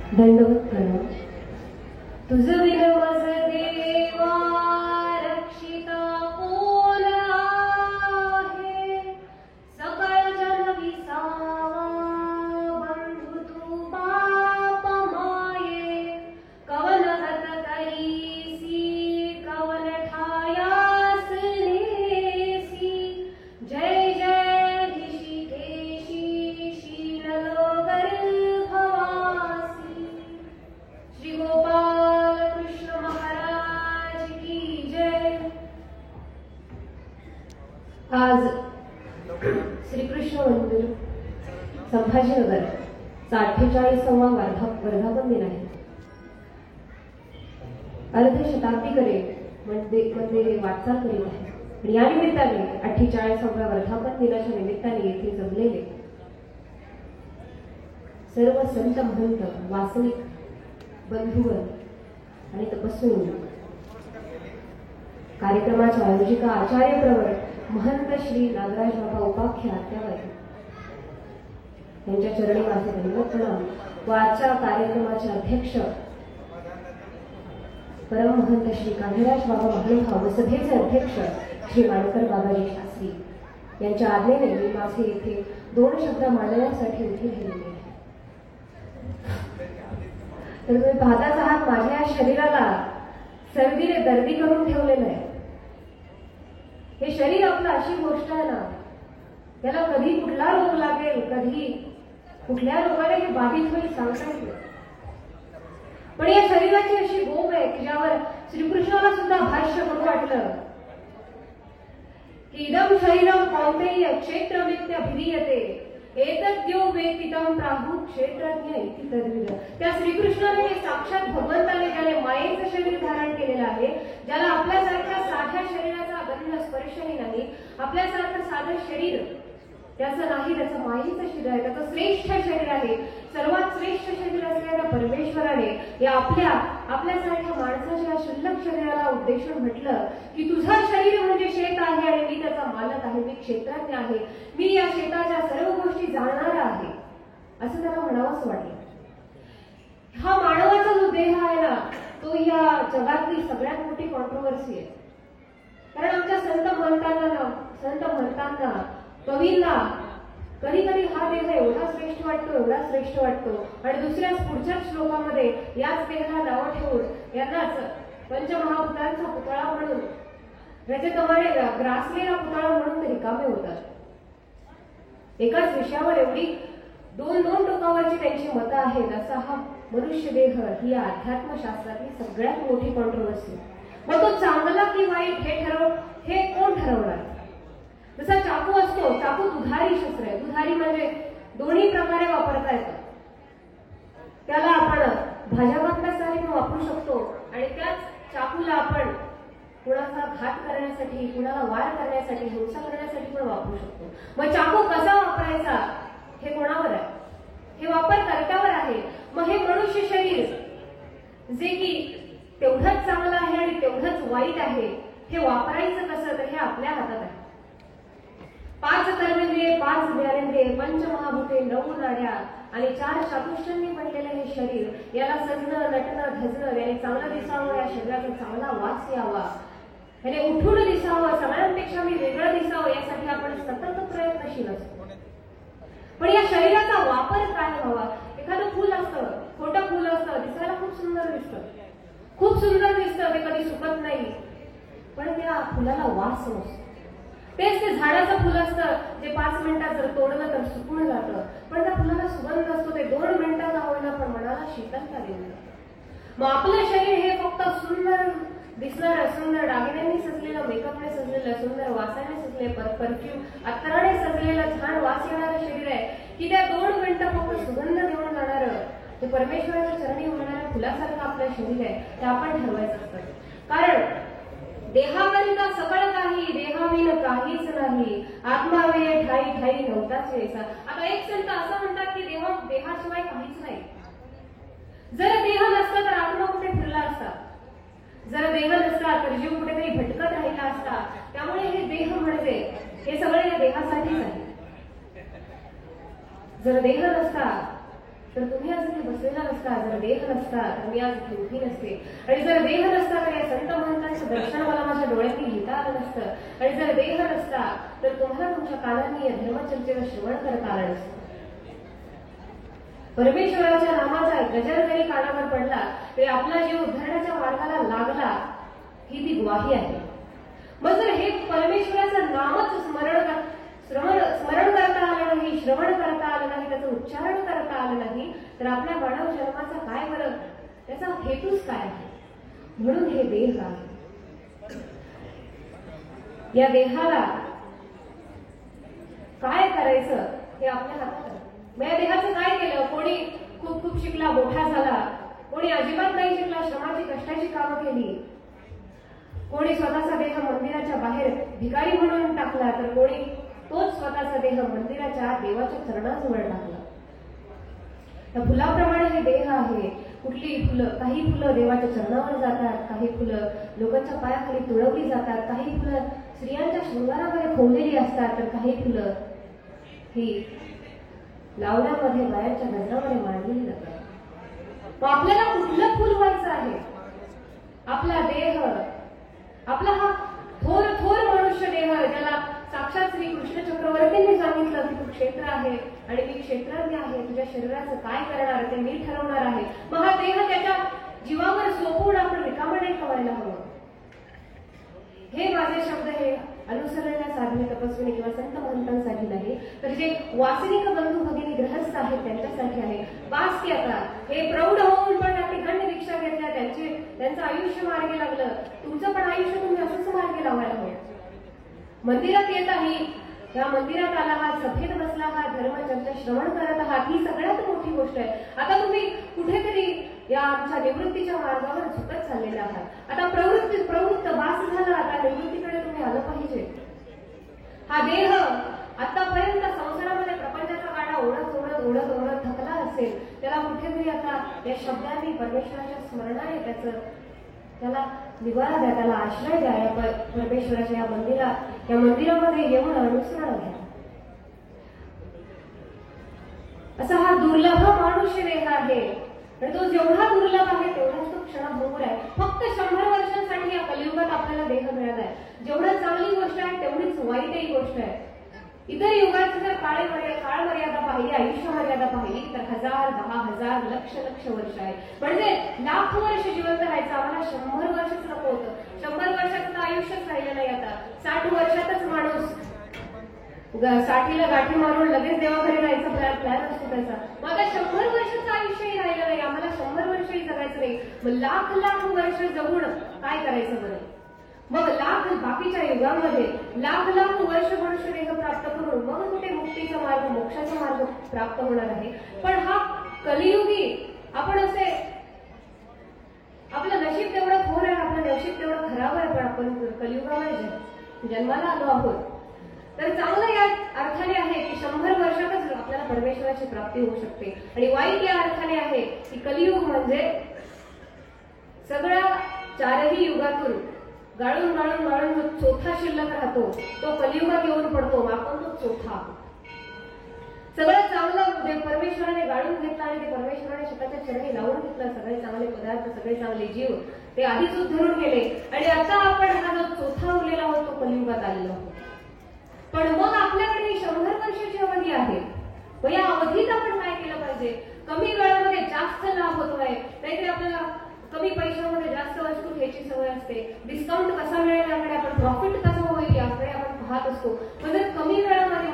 दंडवत करणं. तुझ विन मज देवा रक्षिता कोण आहे, सकळ जन विसावा बंधु तू बाप माये. कवन हत करीसी कवन ठायास नेसी, जय जय ऋषिकेशी शीललो गर्भवासी. श्री गोपाल कृष्ण महाराज की जय. आज श्रीकृष्ण मंदिर संभाजीनगर 48वा वर्धापन दिन आहे. अर्धशताब्दीकडे मंदिरे वाटचाल करीत आहे. आणि या निमित्ताने 48व्या वर्धापन दिनाच्या निमित्ताने येथे जमलेले सर्व संत महंत वासनिक बंधुवर आणि तपस्वी कार्यक्रमाच्या आयोजिका आचार्य प्रवर महंत श्री नागराज बाबा उपाख्या आत्याबाई यांच्या चरणी माझे धन्यवाद प्रणाम. व आजच्या कार्यक्रमाचे अध्यक्ष परम महंत श्री कान्हराज बाबा महानुभाव व सभेचे अध्यक्ष श्री माणकर बाबाजी शास्त्री यांच्या आज्ञेने मी माझे येथे 2 शब्द मांडण्यासाठी उभी राहिलेले आहे. तर तुम्ही पाहताच आहात, माझ्या शरीराला सर्दीने दर्दी करून ठेवलेलं आहे. हे शरीर आपलं अशी गोष्ट आहे ना, त्याला कधी कुठला रोग लागेल, कधी कुठल्या रोगाला हे बाधित होईल सांगता येत नाही. पण या शरीराची अशी गोप आहे की ज्यावर श्रीकृष्णाला सुद्धा भाष्य करू वाटलं की इदम शरीरम कौंतेय क्षेत्रमित्यभिधीयते एतद्यो वेतितम प्राहु क्षेत्रज्ञ इति तद्विद. त्या श्रीकृष्णाने साक्षात भगवंताने ज्याने मायेचं शरीर धारण केलेलं आहे, ज्याला आपल्यासारख्या साध्या शरीराचा गंध स्पर्शही नाही, आपल्यासारखं साधं शरीर त्याचं नाही, त्याचं मायेचं शरीर आहे, त्याचं श्रेष्ठ शरीर आहे. सर्वात श्रेष्ठ शरीर असलेल्या परमेश्वराने या आपल्यासारख्या माणसाच्या शिल्लक शरीराला उद्देशून म्हटलं की तुझं शरीर म्हणजे शेत आहे आणि मी त्याचा मालक आहे, मी क्षेत्रज्ञ आहे, मी या शेताच्या सर्व गोष्टी जाणणारा आहे, असं त्याला म्हणावंच वाटलं. हा मानवाचा जो देह आहे ना, तो या जगातली सगळ्यात मोठी कॉन्ट्रोवर्सी आहे. कारण आमच्या संत म्हणताना कवींना कधी कधी हा देह एवढा श्रेष्ठ वाटतो आणि दुसऱ्याच पुढच्याच श्लोकामध्ये याच देहाला नावं ठेवून यांनाच पंचमहाभूतांचा पुतळा म्हणून रजतमाने ग्रासलेला पुतळा म्हणून ते रिकामे होतात. एकाच विषयावर एवढी दोन टोकावरची त्यांची मतं आहेत. असा हा मनुष्य देह ही अध्यात्मशास्त्रातली सगळ्यात मोठी कॉन्ट्रोवर्सी. मग तो चांगला की वाईट हे कोण ठरवणार? जसा चाकू असतो, चाकू दुधारी शस्त्र आहे. दुधारी म्हणजे दोन्ही प्रकारे वापरता येतं. त्याला आपण भाज्या कापण्यासाठी पण वापरू शकतो आणि त्याच चाकूला आपण कुणाचा घात करण्यासाठी, कुणाला वार करण्यासाठी, हिंसा करण्यासाठी पण वापरू शकतो. मग चाकू कसा वापरायचा हे कोणावर आहे? हे वापरकर्त्यावर आहे. मग हे मनुष्य शरीर जे की तेवढंच चांगलं आहे आणि तेवढंच वाईट आहे, हे वापरायचं कसं, तर हे आपल्या हातात आहे. 5 कर्मेंद्रिये, 5 ज्ञानेंद्रिये, पंचमहाभूते, 9 नाड्या आणि 4 चातुष्यांनी बनलेलं हे शरीर, याला सजणं, नटणं, धजणं, याने चांगलं दिसावं, या शरीराचा चांगला वास यावा, याने उठून दिसावं, सगळ्यांपेक्षा मी वेगळं दिसावं, यासाठी आपण सतत प्रयत्नशील असतो. पण या शरीराचा वापर काय व्हावा? एखादं फुल असतं, छोटं फुल असतं, दिसायला खूप सुंदर दिसतं, ते कधी सुकत नाही, पण त्या फुलाला वास नसतो. तेच ते झाडाचं फुल असतं जे 5 मिनिटात जर तोडलं तर सुकून जातं, पण त्या फुलाला सुगंध असतो, ते 2 मिनिटात होईना पण मनाला शीतलता देऊन जातं. मग आपलं शरीर हे फक्त सुंदर दिसणारं, सुंदर दागिन्यांनी सजलेलं, मेकअपने सजलेलं, सुंदर वासाने सजलेलं, परफ्यूम अत्तराने सजलेलं, छान वास येणारं शरीर आहे की त्या 2 मिनिटं फक्त सुगंध देऊन जाणारं ते परमेश्वराच्या चरणी होणाऱ्या फुलासारखं आपलं शरीर आहे, ते आपण ठरवायचं असतं. कारण देहाकरिता सकळ काही, देहाविन काहीच नाही, आत्मावे ठाई नव्हताच वेसा. आता एक संत असं म्हणतात की देहाशिवाय काहीच नाही. जर देह नसता तर आत्मा कुठे फिरला असता, जर देह नसता तर जीव कुठेतरी भटकत राहिला असता. त्यामुळे हे देह म्हणजे हे सगळे या देहासाठीच आहे. जर देह नसता तर तुम्ही आज इथे बसलेला नसता, जर देह नसता तर मी आज इथे उभी नसते, आणि जर देह नसता तर या संत महंतांचं दर्शन मला माझ्या डोळ्यांनी घेता आलं नसतं, आणि जर देह नसता तर तुम्हाला तुमच्या कानांनी या धर्मचर्चेचं श्रवण करता आलं नसतं. परमेश्वराच्या नामाचा गजर जरी कानावर पडला तरी आपला जीव उद्धरण्याच्या मार्गाला लागला ही ती ग्वाही आहे. मग जर हे परमेश्वराचं नामच स्मरण करता आलं नाही, श्रवण करता आलं नाही, त्याचं उच्चारण करता आलं नाही, तर आपल्या मानव जन्माचा काय बरं, त्याचा हेतूच काय आहे? म्हणून हे देह आहे. या देहाला काय करायचं हे आपल्या हातात आहे. मग या देहाचं काय केलं? कोणी खूप खूप शिकला, मोठा झाला, कोणी अजिबात नाही शिकला, श्रमाची कष्टाची कामं केली, कोणी स्वतःचा देह मंदिराच्या बाहेर भिकारी म्हणून टाकला, तर कोणी तोच स्वतःचा देह मंदिराच्या देवाच्या चरणाजवळ टाकला. त्या फुलाप्रमाणे हे देह आहे. कुठली फुलं, काही फुलं देवाच्या चरणावर जातात, काही फुलं लोकांच्या पायाखाली तुडवली जातात, काही फुलं स्त्रियांच्या शृंगारामध्ये खोवलेली असतात, तर काही फुलं ही लावण्यामध्ये बायांच्या नजरामध्ये मांडलेली जातात. मग आपल्याला कुठलं फुल व्हायचं आहे? आपला देह, आपला हा थोर थोर मनुष्य देह, ज्याला साक्षात श्री कृष्ण चक्रवर्तींनी सांगितलं की तू क्षेत्र आहे आणि मी क्षेत्रज्ञ आहे, तुझ्या शरीराचं काय करणार ते मी ठरवणार आहे. मग हा देह त्याच्या जीवावर सोपवून आपण रिकामं नाही व्हायला हवं. हे माझे शब्द हे अनुसरणाऱ्या साधने तपस्विनी किंवा संत महंतांसाठी नाही, तर जे वासनिक बंधू भगिनी गृहस्थ आहेत त्यांच्यासाठी आहे. बास की आता हे प्रौढ होऊन पण आपली दंड दीक्षा घेतल्या, त्यांचं आयुष्य मार्गे लागलं, तुमचं पण आयुष्य तुम्ही असंच मार्गे लावायला हवं. मंदिरात येत आहे, या मंदिरात आला आहात, सभेत बसला आहात, धर्मचर्चा श्रवण करत आहात, ही सगळ्यात मोठी गोष्ट आहे. आता तुम्ही कुठेतरी या आमच्या निवृत्तीच्या मार्गावर झुकत चाललेला आहात. आता प्रवृत्त बास झाला, आता निवृत्तीकडे तुम्ही आलं पाहिजे. हा देह आतापर्यंत संसारामध्ये प्रपंचाचा गाडा ओढत थकला असेल, त्याला कुठेतरी आता या शब्दांनी परमेश्वराच्या स्मरणाने त्याला निवारा द्या, त्याला आश्रय द्या. या परमेश्वराच्या या मंदिरामध्ये येऊन अनुसरण घ्या. असा हा दुर्लभ मनुष्य देह आहे, आणि तो जेवढा दुर्लभ आहे तेवढाच तो क्षणभंगूर आहे. फक्त 100 वर्षांसाठी या कलियुगात आपल्याला देह मिळाला आहे. जेवढं चांगली गोष्ट आहे तेवढीच वाईटही गोष्ट आहे. इतर युगाची जर काळ मर्यादा पाहिली, आयुष्य मर्यादा पाहिली, तर 1000, 10,000, लक्ष वर्ष आहे. म्हणजे लाख वर्ष जिवंत राहायचं. आम्हाला 100 वर्षच नको होतं. 100 वर्षाचं आयुष्यच राहिलं नाही. आता 60 वर्षातच माणूस 60ला गाठी मारून लगेच देवाघरी जायचा प्लॅन असतो त्याचा. मग आता 100 वर्षाचं आयुष्यही राहिलं नाही. आम्हाला 100 वर्षही जगायचं नाही. मग लाख वर्ष जगून काय करायचं बरं? मग बाकीच्या युगांमध्ये लाख वर्ष मनुष्य देह प्राप्त करून मग कुठे मुक्तीचा मार्ग, मोक्षाचा मार्ग प्राप्त होणार आहे. पण हा कलियुगी आपण असे, आपलं नशीब तेवढं थोर आहे, आपलं नशीब तेवढं खराब आहे, पण आपण कलियुगामध्ये जन्माला आलो आहोत. तर चांगलं या अर्थाने आहे की 100 वर्षातच आपल्याला परमेश्वराची प्राप्ती होऊ शकते, आणि वाईट या अर्थाने आहे की कलियुग म्हणजे सगळ्या 4ही युगातून गाळून जो चौथा शिल्लक राहतो तो कलियुगात येऊन पडतो. आपण तो चौथा. सगळं चांगलं जे परमेश्वराने गाळून घेतलं आणि ते परमेश्वराने स्वतःच्या चरणी लावून घेतलं, सगळे चांगले पदार्थ, सगळे चांगले जीव ते आधीच उद्धरून गेले, आणि आता आपण हा जो चौथा उरलेला आहोत तो कलियुगात आलेलो आहोत. पण मग आपल्याकडे 100 वर्षाची अवधी आहे. मग या अवधीत आपण काय केलं पाहिजे? कमी वेळामध्ये जास्त लाभ होतोय, नाहीतरी आपल्याला कमी पैशामध्ये जास्त वस्तू घ्यायची सवय असते. डिस्काउंट कसा मिळेल याकडे, आपण प्रॉफिट कसं होईल याकडे आपण पाहत असतो. म्हणजे कमी वेळामध्ये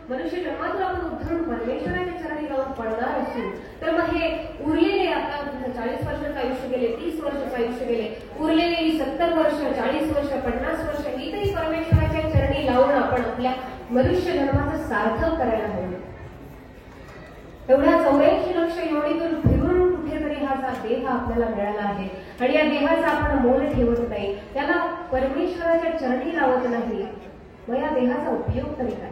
मनुष्य जन्मातून आपण उद्धरून परमेश्वराच्या चरणी जाऊन पडणार असू, तर मग हे उरलेले आता 40 वर्षाचं आयुष्य गेले, 30 वर्षाचं आयुष्य गेले, उरलेले 70 वर्ष, 40 वर्ष, 50 वर्ष ही तरी परमेश्वराच्या चरणी लावून आपण आपल्या मनुष्य जन्माचं सार्थक करायला हवं. एवढ्या 84 लक्ष योनीतून फिरून कुठेतरी हा देह आपल्याला मिळाला आहे, आणि या देहाचा आपण मोल ठेवत नाही, त्याला परमेश्वराच्या चरणी लावत नाही. मग या देहाचा उपयोग तरी काय?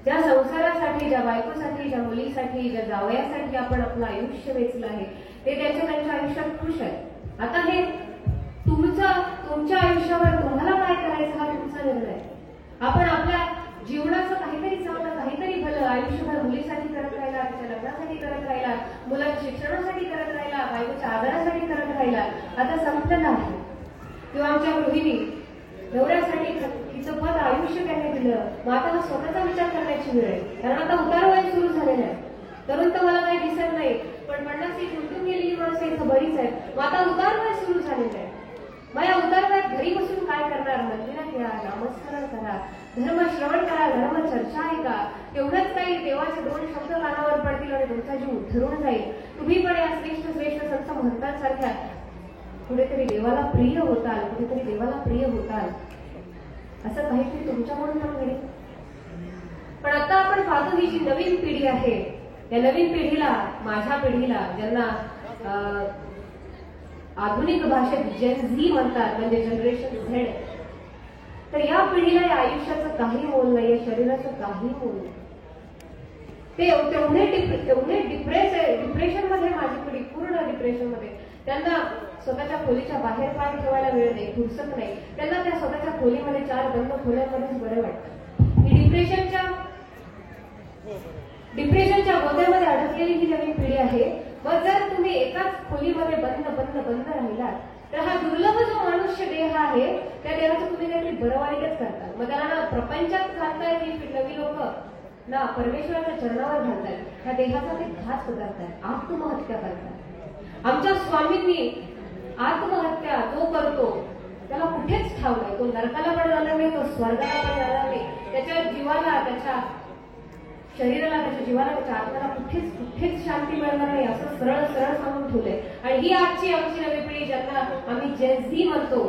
ज्या संसारासाठी, ज्या बायकोसाठी, ज्या मुलीसाठी, ज्या जावयासाठी आपण आपलं आयुष्य वेचलं आहे ते त्यांच्या आयुष्यात खुश आहे. आता हे तुमच्या आयुष्यावर तुम्हाला काय करायचं हा तुमचा निर्णय. आपण आपल्या जीवनाचं काहीतरी चांगलं, काहीतरी भलं, आयुष्यभर मुलीसाठी करत राहिला, तिच्या लग्नासाठी करत राहिला, मुलाच्या शिक्षणासाठी करत राहिला, बायकोच्या आधारासाठी करत राहिला, आता संपलेलं आहे. किंवा आमच्या गृहिणी नवऱ्यासाठी तिचं पद आयुष्य त्यांनी दिलं, मग आता स्वतःचा विचार करण्याची वेळ आहे. कारण आता उतार वय सुरू झालेलं आहे. तरुण तर मला काही दिसत नाही, पण 50 गुंतून गेलेली माणसं इथं बरीच आहेत. मग आता उतार वय सुरू झालेलं आहे. मग या उतार वयात घरी बसून काय करणार? मंदिरात या, नामस्मरण करा, धर्म श्रवण करा, धर्म चर्चा ऐका. तेवढंच काही देवाचे 2 शब्द कानावर पडतील आणि तुमचा जीव उठरून जाईल. तुम्ही पण या श्रेष्ठ श्रेष्ठ संत महंतांसारख्या कुठेतरी देवाला प्रिय होताल, कुठेतरी देवाला प्रिय होताल, असं काहीतरी तुमच्याकडून पण घडेल. पण आता आपण पाहतो ही जी नवीन पिढी आहे, या नवीन पिढीला, माझ्या पिढीला, ज्यांना आधुनिक भाषेत जेन झी म्हणतात, म्हणजे जनरेशन झेड, तर या पिढीला या आयुष्याचं काही मोल नाहीये, शरीराचं काही मोल नाही. ते एवढे डिप्रेशन मध्ये, माझी पिढी पूर्ण डिप्रेशन मध्ये. त्यांना स्वतःच्या खोलीच्या बाहेर पाय ठेवायला वेळ नाही, फुरसत नाही. त्यांना त्या स्वतःच्या खोलीमध्ये 4 बंद खोल्यांमध्येच बरं वाटतं. ही डिप्रेशनच्या गोत्यामध्ये अडकलेली ही नवीन पिढी आहे. मग जर तुम्ही एकाच खोलीमध्ये बंद राहिलात, तर हा दुर्लभ जो मनुष्य देह आहे, त्या देहाचं तुम्ही काहीतरी बरं वाईटच करता. मग त्याला ना प्रपंचात घालतायत ही नवी लोक, ना परमेश्वराच्या चरणावर घालतायत. ह्या देहाचा ते घात करतायत, आत्महत्या करतायत. आमच्या स्वामींनी आत्महत्या जो करतो त्याला कुठेच ठाव नाही. तो नरकाला पण जाणार नाही, तो स्वर्गाला पण जाणार नाही. त्याच्या जीवाला, त्याच्या शरीराला, त्याच्या जीवाला, त्याच्या आत्म्याला कुठेच शांती मिळणार नाही, असं सरळ सांगून ठेवलंय. आणि ही आजची आमची नवी पिढी, ज्यांना आम्ही जेन झी म्हणतो,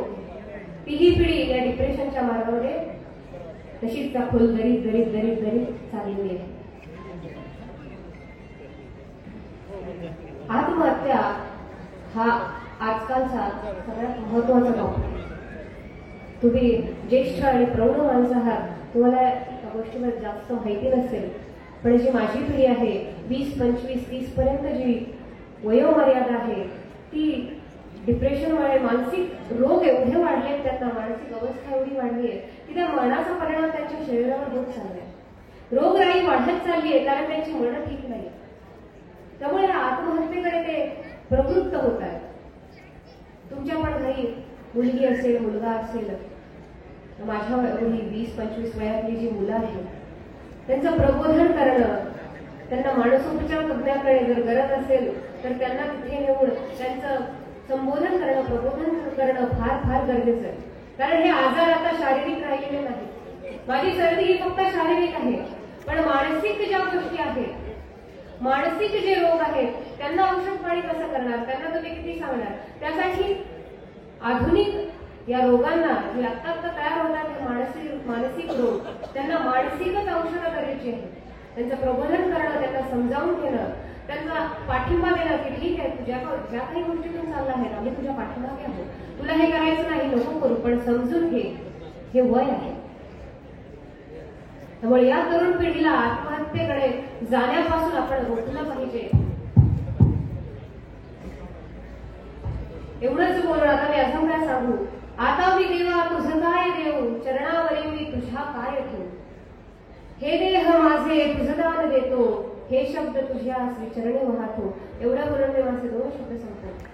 ती ही पिढी या डिप्रेशनच्या मार्गामध्ये तशीच त्या खोल दरीत चाललेली आहे. आत्महत्या हा आजकालचा सगळ्यात महत्वाचा टॉपिक. तुम्ही ज्येष्ठ आणि प्रौढ माणसं आहात, तुम्हाला या गोष्टीवर जास्त माहिती नसेल, पण जी माझी पिढी आहे, 20, 25, 30 पर्यंत जी वयोमर्यादा आहे, ती डिप्रेशनमुळे मानसिक रोग एवढे वाढले, त्यांना मानसिक अवस्था एवढी वाढली आहे की त्या मनाचा परिणाम त्यांच्या शरीरावर होत चाललाय. रोगराई वाढत चालली आहे, कारण त्यांची मनं ठीक नाही. त्यामुळे आत्महत्येकडे ते प्रवृत्त होत आहेत. तुमच्या पण घरी मुलगी असेल, मुलगा असेल, माझ्या 20-25 वयातली जी मुलं आहेत, त्यांचं प्रबोधन करणं, त्यांना मानसोपचार तज्ञाकडे जर गरज असेल तर त्यांना तिथे नेऊन त्यांचं संबोधन करणं, प्रबोधन करणं फार गरजेचं आहे. कारण हे आजार आता शारीरिक राहिलेले नाही. माझी सर्दी ही फक्त शारीरिक आहे, पण मानसिक ज्या गोष्टी आहेत, मानसिक जे रोग आहेत, त्यांना औषध पाणी कसं करणार, त्यांना तुम्ही किती सांगणार? त्यासाठी आधुनिक या रोगांना जे आता तयार होतात मानसिक रोग, त्यांना मानसिकच औषधं करायची आहे. त्यांचं प्रबोधन करणं, त्यांना समजावून घेणं, त्यांना पाठिंबा देणं की ठीक आहे, तुझ्या ज्या काही गोष्टीतून चालला आहे, आम्ही तुझ्या पाठिंबागे आहोत, तुला हे करायचं नाही, नको करू, पण समजून घे, हे वय आहे. त्यामुळे या तरुण पिढीला आत्महत्येकडे जाण्यापासून आपण रोखलं पाहिजे. एवढंच बोलून आता मी अजून काय सांगू? आता मी देवा तुझं काय देऊ, चरणावरी मी तुझ्या काय ठेवू. हे देह माझे तुझं दान देतो, हे शब्द तुझ्या श्री चरणी वाहतो. एवढ्या बोलून मी माझे 2 शब्द सांगतो.